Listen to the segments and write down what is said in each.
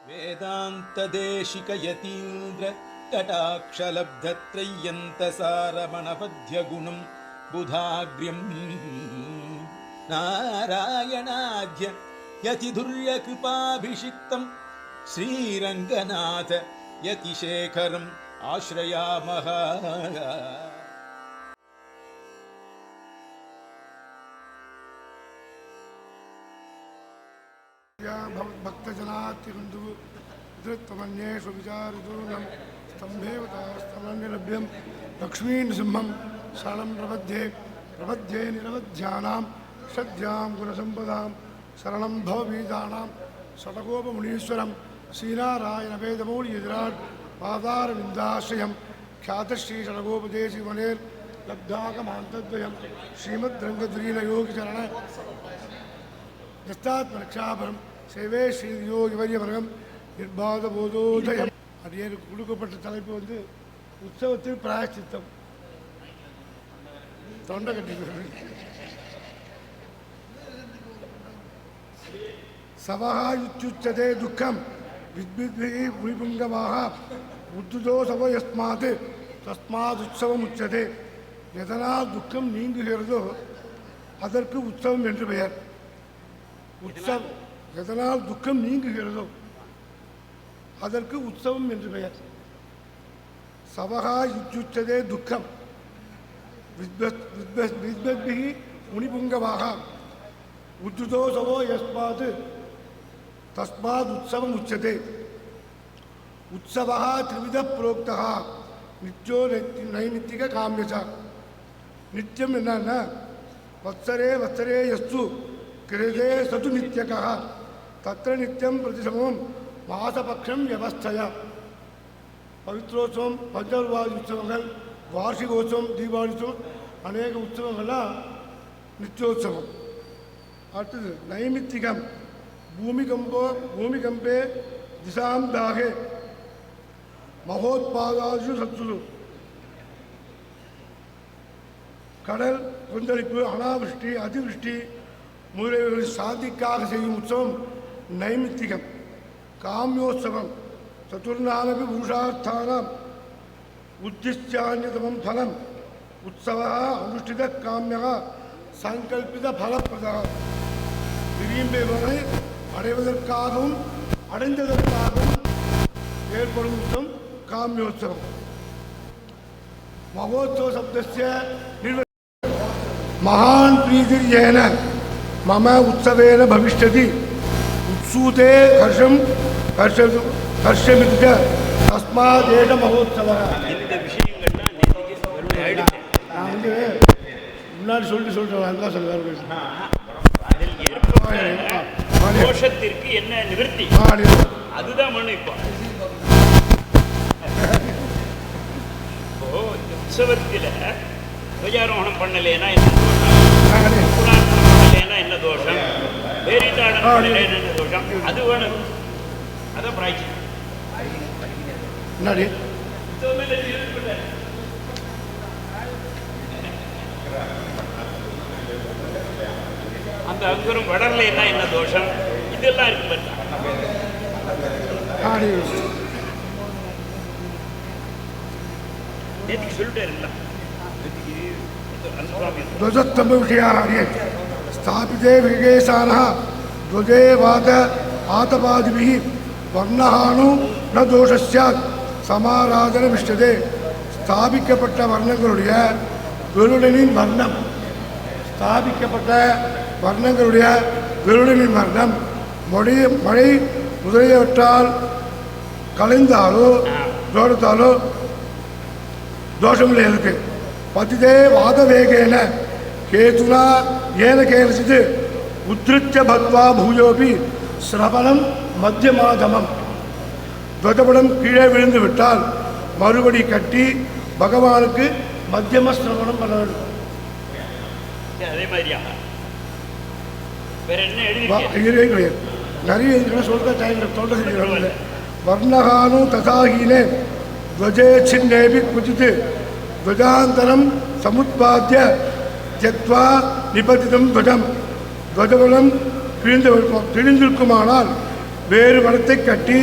वेदान्तदेशिकयतीन्द्र कटाक्षलब्धत्रय्यन्तसारमणपद्यगुणं बुधाग्र्यम् नारायणाद्य यतिधुर्यकृपाभिषिक्तं श्रीरङ्गनाथ यतिशेखरम् आश्रयामः। भक्तजनात्यन्दु धृत्तमन्येषु विचारितूर्णं स्तम्भेवतास्तमन्यलभ्यं लक्ष्मीनृसिंहं शरणं प्रपद्ये निरवध्यानां श्रद्धां गुणसम्पदां शरणं भवबीजानां षटकोपमुनीश्वरं श्रीनारायणवेदमौलियजराट् पादारविन्दाश्रयं ख्यातश्रीषटकोपदेशिवनेर्लब्धाकमान्तद्वयं श्रीमद्रङ्गधुरीनयोगिचरण दस्तात्मरक्षापरम சேவே ஸ்ரீயோகிவரியவர்கம் நிர்பாத போதோதயம். அடியேறு கொடுக்கப்பட்ட தலைப்பு வந்து உற்சவத்தில் பிராயச்சித்தம். தொண்டை கட்டி சவஹாயுச்சுச்சதே துக்கம் வித்வித்விஹி புரிபுங்கமாக உத்துதோ சவ யஸ்மாத் தஸ்மாத் உற்சவம் உச்சதே. எதனால் துக்கம் நீங்குகிறதோ அதற்கு உற்சவம் என்று பெயர். உற்சவம் எதனால் துக்கம் நீங்குகிறதோ அதற்கு உற்சவம் என்று பெயர். சவகா யுச்சுச்சதே துக்கம் வித்வத்பிஹி முனிபுங்கவாக உத்துதோ சவோ யஸ்மாத் தஸ்மாத் உற்சவம் உச்சதே. உற்சவः த்ரிவித புரோக்தः நித்யோ நைமித்திக காமியச. நித்தியம் என்னன்னா வத்சரே வத்சரே யஸ்து கிருதே சது நித்யகः தத்ர நித்யம் பிரதிசமம் மாசபக்ஷம் வியவஸ்தயா. பவித்ரோத்சவம், பஞ்சர்வாதி உற்சவங்கள், வார்ஷிகோத்சவம், தீபாவளித்சவம், அநேக உற்சவங்கள்லாம் நித்தியோத்சவம். அடுத்தது நைமித்திகம். பூமிகம்பே திசாம் தாகே மகோத்பாதாசு சத்சுது. கடல் கொந்தளிப்பு, அனாவிருஷ்டி, அதிவிருஷ்டி முதலியவர்கள் சாந்திக்காக செய்யும் உற்சவம் நைமித்திகம். காமியோத்சவம் சதுர்நாமபி புருஷார்த்தானாம் உத்திஷ்யான்யதமம் பலம். உற்சவ அனுஷ்டித காமியக சங்கல்பித பலப்பிரதா. விரும்பியவனை அடைவதற்காகவும் அடைந்ததற்காகவும் ஏற்படும் உற்சவம் காமியோத்சவம். மகோத்சவ சப்தஸ்ய மகான் பிரீதிர்யேன மம உற்சவேன பவிஷ்யதி. உத்சூதே ஹர்ஷமித்ய தஸ்மாதேஷ மகோத்சவः. இந்த விஷயங்கள்லாம் நான் வந்து முன்னாடி சொல்லிட்டு அதுதான் சொல்லுவார். தோஷத்திற்கு என்ன நிவர்த்தி அதுதான் மண்ணு. இப்போ உற்சவத்தில் துவஜாரோகணம் பண்ணலேன்னா என்ன தோஷம், புராணம் பண்ணலேன்னா என்ன தோஷம், வேரிதாடம் பண்ணலேன்னா என்ன தோஷம், அது வேணும். அதான் பிராய்ச்சி. அந்த அங்குரம் வளரலைன்னா என்ன தோஷம், இதெல்லாம் இருக்கு. நேற்றுக்கு சொல்லிட்டே இருக்கலாம். ध्वजस्तंभ विषयाः स्थापिते विगेशानः ध्वजे वात आतपादिभिः वर्णहानु न दोष स्यात् समाराधनमिष्टते. ஸ்தாபிக்கப்பட்ட வர்ணங்களுடைய விருடனின் வர்ணம், ஸ்தாபிக்கப்பட்ட வர்ணங்களுடைய விருடனின் வர்ணம் மழை முதலியவற்றால் கலைந்தாலோ தோடத்தாலோ தோஷமில்லை. இருக்கு பதிதே வாதவேகேன கேதுனா ஏன கேனசித் உத்ருத்ய பத்வா பூயோபி சிரவணம் மத்தியமாதமம். துவஜபடம் கீழே விழுந்து விட்டால் மறுபடி கட்டி பகவானுக்கு மத்தியம சிரவணம் பண்ண வேண்டும். அதே மாதிரியா வேற என்ன நிறைய சொல்ற டைம் சொல்ற வர்ணகானு ததாஹீனே ध्वजे छिन्नेपि क्वचित् ध्वजान्तरं समुत्पाद्य त्यक्त्वा निपतितं ध्वजं ध्वजबलं கிழிந்திருக்குமானால் வேறு படத்தை கட்டி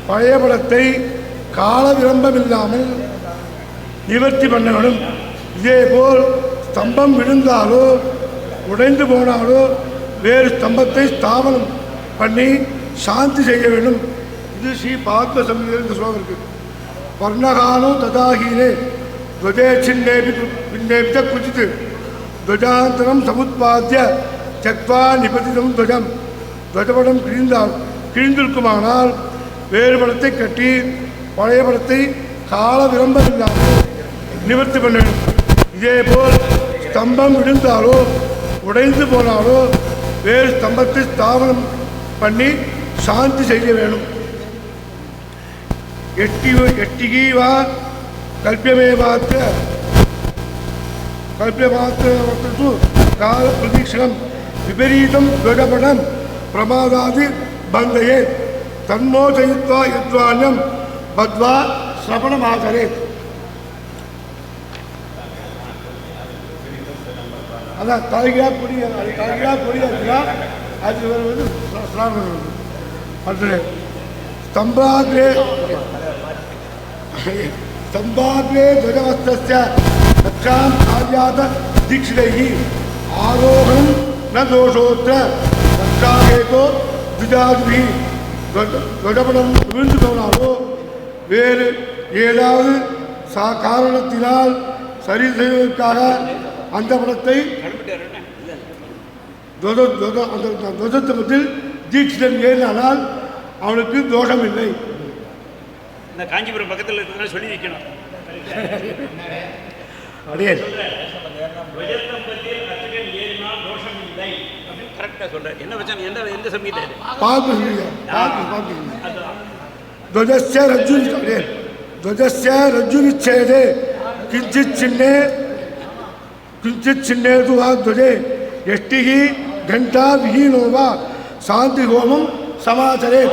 பழைய படத்தை கால விளம்பமில்லாமல் நிவர்த்தி பண்ண வேண்டும். இதேபோல் ஸ்தம்பம் விழுந்தாலோ உடைந்து போனாலோ வேறு ஸ்தம்பத்தை ஸ்தாபனம் பண்ணி சாந்தி செய்ய வேண்டும். இது ஸ்ரீ பாத்ம சம்ஹிதையில் இந்த ஸ்லோகம் இருக்கு. வர்ணகானோ ததாஹீனே துவஜே சின்னேபி பின்னேபித குஜித் துவஜாந்தரம் சமுத்பாத்திய சக்வா நிபதிதம் துவஜம். துவஜபடம் கிழிந்திருக்குமானால் வேறு படத்தை கட்டி பழைய படத்தை கால விளம்பமில்லாமல் நிவர்த்தி பண்ண வேண்டும். இதேபோல் ஸ்தம்பம் விழுந்தாலோ உடைந்து போனாலோ வேறு ஸ்தம்பத்தை ஸ்தாபனம் பண்ணி சாந்தி செய்ய வேணும். எட்டிகி வா கல்பியமேவாத்திர கால பிரதீட்சணம் விபரீதம் துவஜபடம் பிரமாதாதி பந்தையே தன்மோதயித்வா யத்வான்யம் பத்வா ஸ்ரவணமாகரே. அதான் தலைகீழாக கொடியா அது வந்து அடுத்தது ஸ்தம்பாக்ரே துவஜவஸ்தஸ்ய ரக்ஷாம் ஆர்யாத தீட்சிதைஹி ஆரோகணம் ந தோஷோத்திர ரக்ஷாகேதோ துஜாதிபிஹி. துவஜபடம் விழுந்து போனாலோ வேறு ஏதாவது காரணத்தினால் சரி செய்வதற்காக அந்த படத்தை துவஜத்தில் தீட்சிதன் ஏறினால் அவனுக்கு தோஷம் இல்லை. இந்த காஞ்சிபுரம் பக்கத்தில் இருக்கிறதுனால சொல்லி வைக்கணும். அப்படியே கரெக்டாக சொல்கிறேன். என்ன வச்சாங்க? எந்த சமயத்தை துவஜஸ்ய ரஜ்ஜுவிச்சேதே கிஞ்சித் சின்னேது வா துவஜே எஷ்டிஹி கண்டா விஹீனோ வா சாந்தி ஹோமம் சமாச்சரே.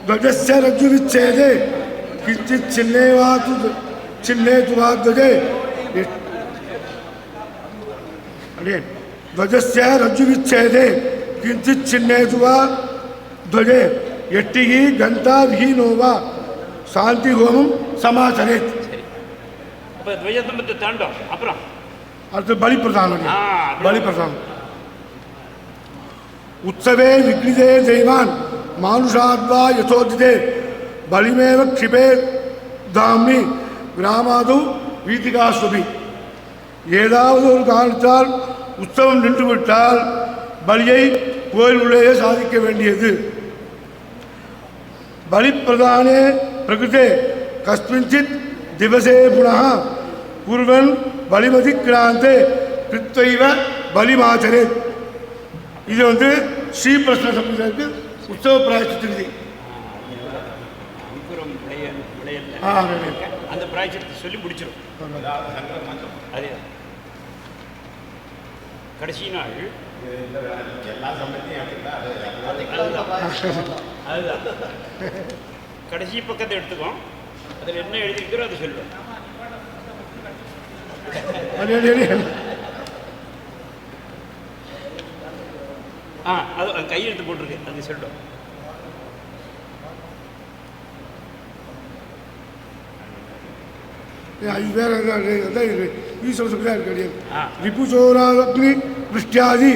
ध्वजस्य रज्जुविच्छेदे किंचित् चिन्नेतु वा ध्वजे. ध्वजस्य रज्जुविच्छेदे किंचित् चिन्नेतु वा ध्वजे எட்டிகி கண்டா விஹீனோவா சாந்தி ஹோமம் சமாச்சரேத். துவஜஸ்தம்பத்தை தாண்டோம். அப்புறம் அடுத்து பலிப்பிரதானம். பலிப்பிரதானம் உற்சவே விக்னிதே தெய்வான் மானுஷாத்வா யசோதிதே பலிமேவ க்ஷிபே தாம்னி கிராமாது வீதிகாஸ்வபி. ஏதாவது ஒரு காரணத்தால் உற்சவம் நின்றுவிட்டால் பலியை கோயில் உள்ளேயே சாதிக்க வேண்டியது. பலிப்பிரதானே பிரகிருதே கஸ்மிஞ்சித் திவசே புனः குர்வன் பலிமதிக்ராந்தே கிருத்வைவ பலிமாச்சரே. இது வந்து ஸ்ரீபிரஷ்ன சம்பந்தத்துக்கு உற்சவ பிராயச்சித்தி. அந்த பிராயச்சித்தை சொல்லி முடிச்சிடும். அதே கடைசி நாள் அதுதான் கடைசி பக்கத்தை எடுத்துக்கோம். அதில் என்ன எழுதிருக்கிறோ அதை சொல்லுவோம். அது கையெழுத்து போட்டிருக்கு, அது சொல்லிடும். இது வேற ஈஸ்வர சுக்ரா இருக்கு. ரிபுசோராக்னி விருஷ்டியாதி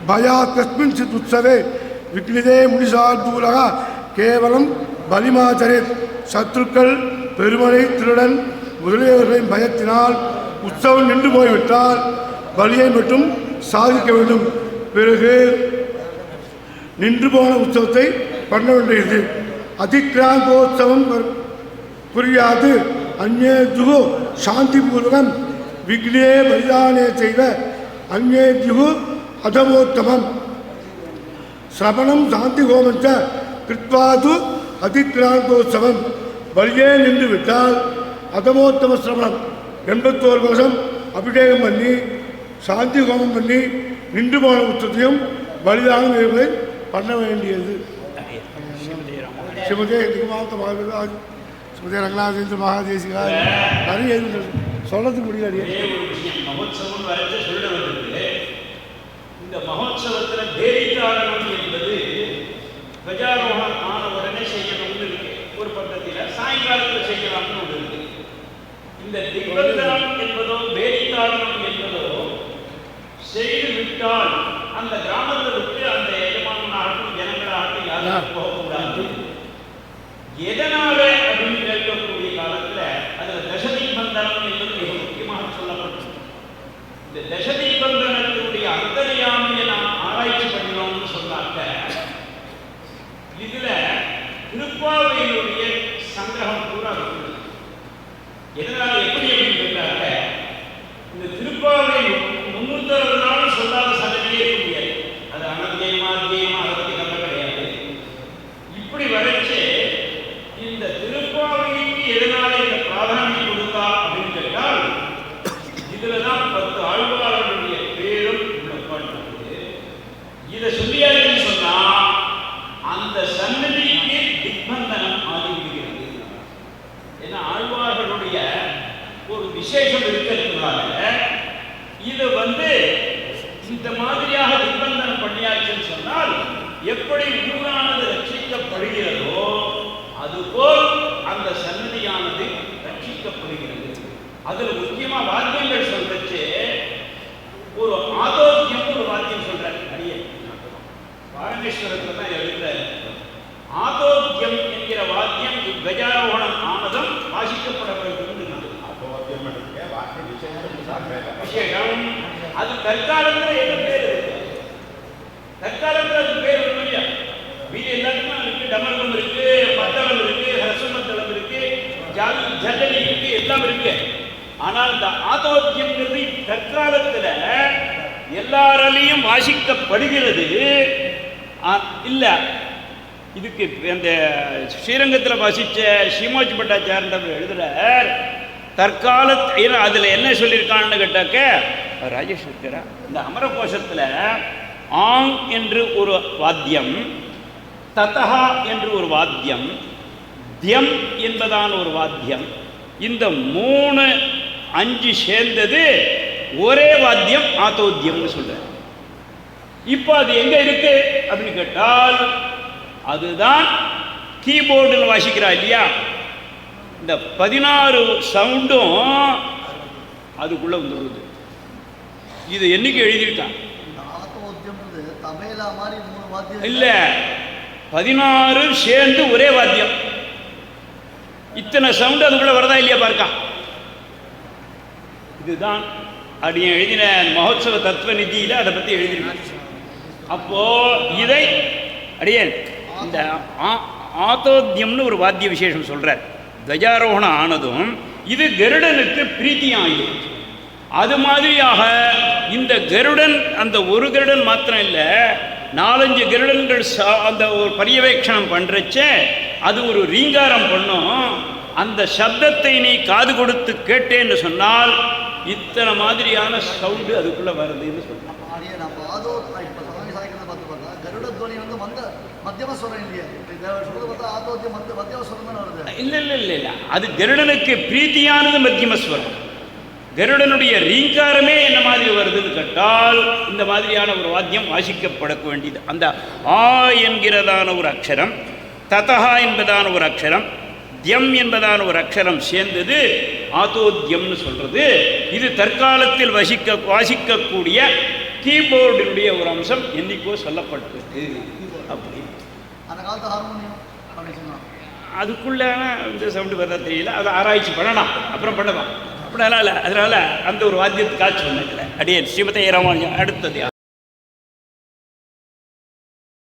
பயா கஸ்மின்சித் உற்சவே விக்னிதே முனிசார்தூலக கேவலம் பலிமாச்சரே. சத்ருக்கள் பெருமனை திருடன் முதலியவர்களின் பயத்தினால் உற்சவம் நின்று போய்விட்டால் பலியை மட்டும் சாதிக்க வேண்டும். பிறகு நின்று போன உற்சவத்தை பண்ண வேண்டியது. அதிக்ராந்தோத்சவம் புரியாது அந்நேதுகோ சாந்தி பூர்வகம் விக்னே பரிதானே செய்வ அந்நேத்யு அதமோத்தமம் சிரவணம் சாந்தி ஹோமஞ்ச கிருத்வாது அதிக்ராந்தோத்சவம் வழியே நின்று விட்டால் அதமோத்தம சிரவணம் 81 வருஷம் அபிஷேகம் பண்ணி சாந்தி ஹோமம் பண்ணி நின்று போன உச்சத்தையும் பலிதானம் இருப்பதை பண்ண வேண்டியது. ஸ்ரீமதே திகமாவத்த மகாவிராஜ் ஸ்ரீமதே ரங்கநாதேந்திர மகாதேசிகா நிறைய சொல்றதுக்கு முடியாது. மகோத்சவம் வரைச்சு சொல்ல வந்தது. இந்த மகோத்சவத்தில் தேவிதாரணம் என்பது கஜாரோகணம் ஆன உடனே செய்யணும்னு இருக்கு ஒரு பக்கத்தில், சாயங்காலத்தில் செய்யலாம்னு ஒன்று இருக்கு. இந்த திக்பந்தனம் என்பதோ வேதிதாரணம் என்பதோ செய்து விட்டால் அந்த கிராமத்தை விட்டு அந்த எஜமானாகட்டும் ஜனங்களாகட்டும் யாரும் போகக்கூடாது. எதனால அப்படின்னு கேட்கக்கூடிய காலத்தில் அதில் தசதிக்பந்தனம் என்பது மிக முக்கியமாக சொல்லப்பட்டது. இந்த தசதிக்பந்தனத்தினுடைய அந்தர்யாமியை நாம் ஆராய்ச்சி பண்ணினோம்னு சொன்னாக்க இதுல திருப்பாவையினுடைய சங்கிரகம் கூட இருக்குது. எதனால எப்படி அப்படின்னு கேட்டாக்க இந்த திருப்பாவை 360 நாளும் சொல்லாத சங்கதியே இருக்க முடியாது. அது அனத்தியமா அத்தியமா அதை பற்றி கம்ம கிடையாது. இப்படி வரைச்சு இந்த திருப்பாவைக்கு எதனால இந்த பிராதானியம் கொடுத்தா அப்படின்னு கேட்டால் இதுலதான் 10 ஆழ்வார்களுடைய பேரும் உள்ளப்படுகிறது. இதை சொல்லியாருன்னு சொன்னா அந்த சன்னதிக்கு திக்பந்தனம் ஆகிவிடுகிறது. ஏன்னா ஆழ்வார்களுடைய ஒரு விசேஷம் இருக்கிறதுனால இது இந்த மாதிரியாக திக்பந்தனம் பண்ணியாச்சுன்னு சொன்னால் எப்படி ஊரானது ரட்சிக்கப்படுகிறதோ அதுபோல் அந்த சன்னதியானது ரட்சிக்கப்படுகிறது. அதில் முக்கியமா வாத்தியங்கள் சொல்றச்சு ஒரு ஆதோக்கியம் ஒரு வாத்தியம் சொல்றாரு. அடியே பாரமேஸ்வரத்தில் தான் எழுதுறாரு. ஆதோக்கியம் என்கிற வாத்தியம் கஜாரோகணம் ஆனதும் வாசிக்கப்பட வேண்டும். விசேஷம் அது தற்காலத்தில் என்ன பேர் இருக்கு? தற்காலத்தில் அது பேர் ஒன்றும் இல்லையா? மீதி எல்லாத்துக்கும் இருக்கு. டமர்கம் இருக்கு, மத்தளம் இருக்கு, ஹரசுமத்தளம் இருக்கு, ஜல்லி இருக்கு, எல்லாம் இருக்கு. ஆனால் இந்த ஆதோக்கியம்ங்கிறது தற்காலத்தில் எல்லாராலையும் வாசிக்கப்படுகிறது. இல்ல இதுக்கு அந்த ஸ்ரீரங்கத்தில் வாசிச்ச ஸ்ரீமோஜி பட்டாச்சாரியர் எழுதுறார். தற்காலத்தில் அதில் என்ன சொல்லியிருக்கான்னு கேட்டாக்க ராஜேஷ் இருக்கிறா இந்த அமரகோஷத்தில் ஆங் என்று ஒரு வாத்தியம், ததஹா என்று ஒரு வாத்தியம், தியம் என்பதான ஒரு வாத்தியம், இந்த 3 5 சேர்ந்தது ஒரே வாத்தியம் ஆதோத்தியம்னு சொல்றார். இப்போ அது எங்க இருக்கு அப்படின்னு கேட்டால் அதுதான் கீபோர்டில் வாசிக்கிறா இல்லையா? இந்த 16 சவுண்டும் அதுக்குள்ள வந்துடுது. இது என்னைக்கு எழுதியிருக்கான் இல்ல, 16 சேர்ந்து ஒரே வாத்தியம். இத்தனை சவுண்டு அதுக்குள்ள வரதா இல்லையா பார்க்கா? இதுதான் அப்படியே எழுதின மகோத்சவ தத்துவ நிதியில அதை பத்தி எழுதிருக்கு. அப்போ இதை அடியே இந்த ஆதோத்தியம்னு ஒரு வாத்திய விசேஷம் சொல்றார். கஜாரோகணம் ஆனதும் இது கருடனுக்கு பிரீத்தியாகி அது மாதிரியாக இந்த கருடன் அந்த ஒரு கருடன் மாத்திரம் இல்லை 4-5 கருடன்கள் அந்த ஒரு பரியவேட்சணம் பண்றச்ச அது ஒரு ரீங்காரம் பண்ணும். அந்த சப்தத்தை நீ காது கொடுத்து கேட்டேன்னு சொன்னால் இத்தனை மாதிரியான சவுண்டு அதுக்குள்ள வருதுன்னு சொல்றாங்க. இல்ல இல்ல இல்ல இல்ல, அது கருடனுக்கு பிரீத்தியானது மத்தியமஸ்வரம். கருடனுடைய ரீங்காரமே என்ன மாதிரி வருதுன்னு கேட்டால் இந்த மாதிரியான ஒரு வாத்தியம் வாசிக்கப்பட வேண்டியது. அந்த ஆ என்கிறதான ஒரு அக்ஷரம், ததஹா என்பதான ஒரு அக்ஷரம், தியம் என்பதான ஒரு அக்ஷரம் சேர்ந்தது ஆதோத்தியம்னு சொல்றது. இது தற்காலத்தில் வாசிக்கக்கூடிய கீபோர்டினுடைய ஒரு அம்சம் என்னைக்கோ சொல்லப்பட்டிருக்கு. அப்படி அதுக்குள்ள இந்த சவுண்டு வரதா தெரியல, அதை ஆராய்ச்சி பண்ணலாம், அப்புறம் பண்ணலாம். அதனால அந்த ஒரு வாத்தியத்துக்கு காட்சி ஒன்று இல்லை. அடியே ஸ்ரீமதி ராமானுஜம் அடுத்தது.